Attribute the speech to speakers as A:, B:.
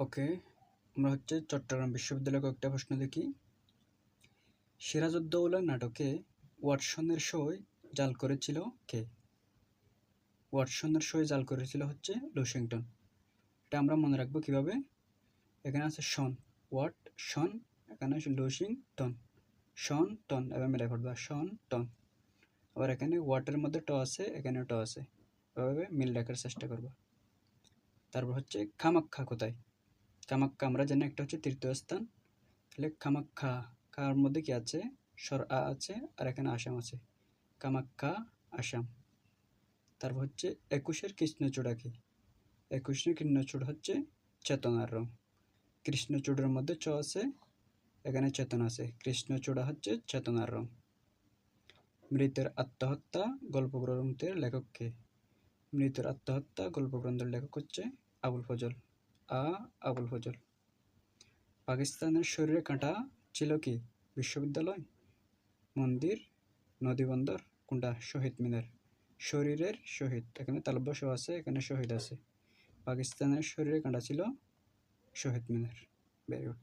A: ওকে, আমরা চট্টগ্রাম বিশ্ববিদ্যালয়ে কয়েকটা প্রশ্ন দেখি। সিরাজউদ্দৌলা নাটকে ওয়াটসনের সই জাল করেছিল কে? ওয়াটসনের সই জাল করেছিল লুশিংটন। এটা আমরা মনে রাখবো কিভাবে? এখানে আছে শন, ওয়াট শন, এখানে আছে লুশিংটন, শন টন, এবার মিলে পড়বা শন টন। আবার এখানে ওয়াটের মধ্যে ট আছে, এখানেও ট আছে, এভাবে মিল রাখার চেষ্টা করবা। তারপর কামাখ্যা কোথায়? কামাখ্যা আমরা জানি একটা তীর্থস্থান, তাহলে কামাখ্যা কার মধ্যে কি আছে? স্বর আ আছে আর এখানে আসাম আছে, কামাখ্যা আসাম। তারপর 21-এর কৃষ্ণচূড়া কি? 21-এর কৃষ্ণচূড়া চেতনার রং। কৃষ্ণচূড়ার মধ্যে চ আছে, এখানে চেতনা আছে, কৃষ্ণচূড়া চেতনার রং। মৃতের আত্মহত্যা গল্পগ্রন্থের লেখক কে? মৃতের আত্মহত্যা গল্পগ্রন্থের লেখক আবুল ফজল, আবুল ফজল। পাকিস্তানের শরীরে কাঁটা ছিল কি? বিশ্ববিদ্যালয়, মন্দির, নদীবন্দর, কোনটা? শহীদ মিনার। শরীরের শহীদ, এখানে তালব্য আছে, এখানে শহীদ আছে। পাকিস্তানের শরীরে কাঁটা ছিল শহীদ মিনার। Very good.